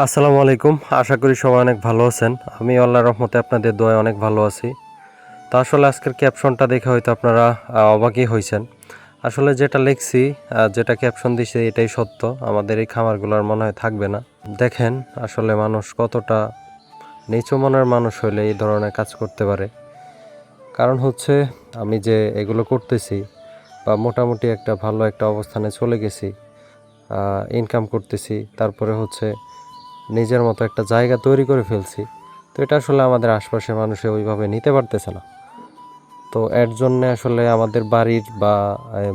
আসসালামু আলাইকুম। আশা করি সবাই অনেক ভালো আছেন। আমি আল্লাহর রহমতে আপনাদের দোয়ায় অনেক ভালো আছি। তো আসলে আজকের ক্যাপশনটা দেখে হয়তো আপনারা অবাকই হয়েছেন। আসলে যেটা লিখছি, যেটা ক্যাপশন দিছি এটাই সত্য। আমাদের এই খামারগুলোর মনে হয় থাকবে না। দেখেন আসলে মানুষ কতটা নিচু মনের মানুষ হলে এই ধরনের কাজ করতে পারে। কারণ হচ্ছে আমি যে এগুলো করতেছি বা মোটামুটি একটা ভালো একটা অবস্থানে চলে গেছি, ইনকাম করতেছি, তারপরে হচ্ছে নিজের মতো একটা জায়গা তৈরি করে ফেলছি। তো এটা আসলে আমাদের আশপাশের মানুষে ওইভাবে নিতে পারতেছে না। তো এর জন্যে আসলে আমাদের বাড়ির বা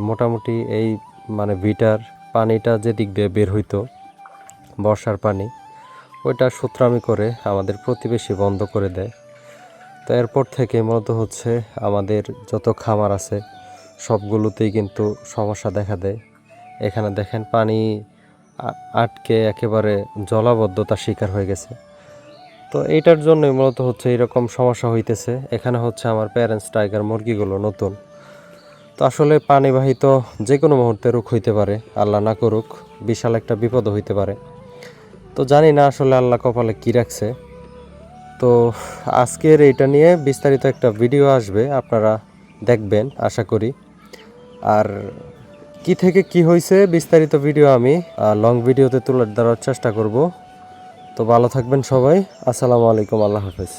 মোটামুটি এই মানে ভিটার পানিটা যে দিক দিয়ে বের হইতো, বর্ষার পানি, ওইটা সূত্রামি করে আমাদের প্রতিবেশী বন্ধ করে দেয়। তো এরপর থেকে মূলত হচ্ছে আমাদের যত খামার আছে সবগুলোতেই কিন্তু সমস্যা দেখা দেয়। এখানে দেখেন পানি আটকে একেবারে জলাবদ্ধতার শিকার হয়ে গেছে। তো এইটার জন্যই মূলত হচ্ছে এরকম সমস্যা হইতেছে। এখানে হচ্ছে আমার প্যারেন্টস টাইগার মুরগিগুলো নতুন। তো আসলে পানিবাহিত যে কোনো মুহূর্তে রোগ হইতে পারে, আল্লাহ না করুক, বিশাল একটা বিপদ হইতে পারে। তো জানি না আসলে আল্লাহ কপালে কী রাখছে। তো আজকের এইটা নিয়ে বিস্তারিত একটা ভিডিও আসবে, আপনারা দেখবেন আশা করি। আর কি থেকে কি হয়েছে বিস্তারিত ভিডিও আমি লং ভিডিওতে তুলে ধরার চেষ্টা করব। তো ভালো থাকবেন সবাই। আসসালামু আলাইকুম, আল্লাহ হাফেজ।